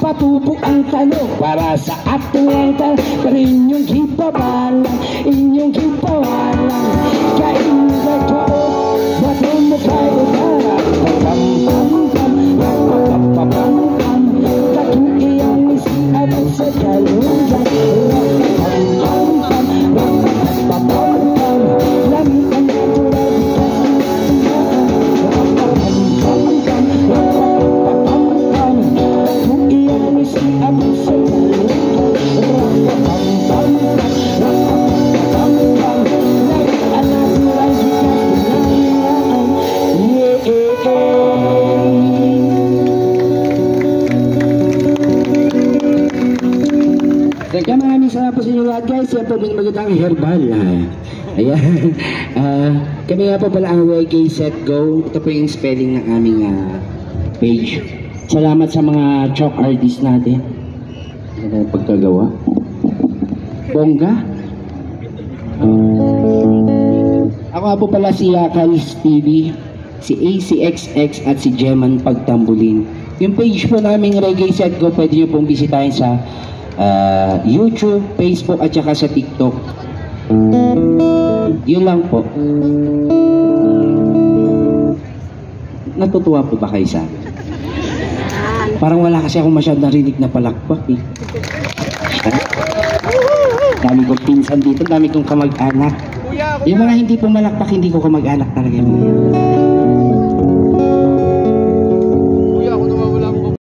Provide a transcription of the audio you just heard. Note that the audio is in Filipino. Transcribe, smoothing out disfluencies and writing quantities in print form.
patubo ang tanong para sa atong langkang, pero inyong gipabalang, inyong gipawalang, kain na ko, bato mo kayo para pam pam pam pam pam pam pam, tato iyang isiab sa kalungan, pam pam pam pam pam pam pam, lami ang natural kaya maraming salamat po sa inyo lahat guys. Yan po magandang herbal. Ayan. Kami nga po pala ang Reggae Set Go. Ito po yung spelling ng aming page. Salamat sa mga chalk artists natin. Pagkagawa. Bongga. Ako nga po pala si Kalis TV, si ACXX at si Geman Pagtambulin. Yung page po namin Reggae Set Go, pwede nyo pong bisitahin sa YouTube, Facebook at saka sa TikTok. Yun lang po. Natutuwa po ba kayo sa akin? Parang wala kasi ako masyadong narinig na palakpak eh. Dami kong pinsan dito, dami kong kamag-anak. Yung mga hindi pumalakpak, hindi ko kamag-anak talaga yung mga yan.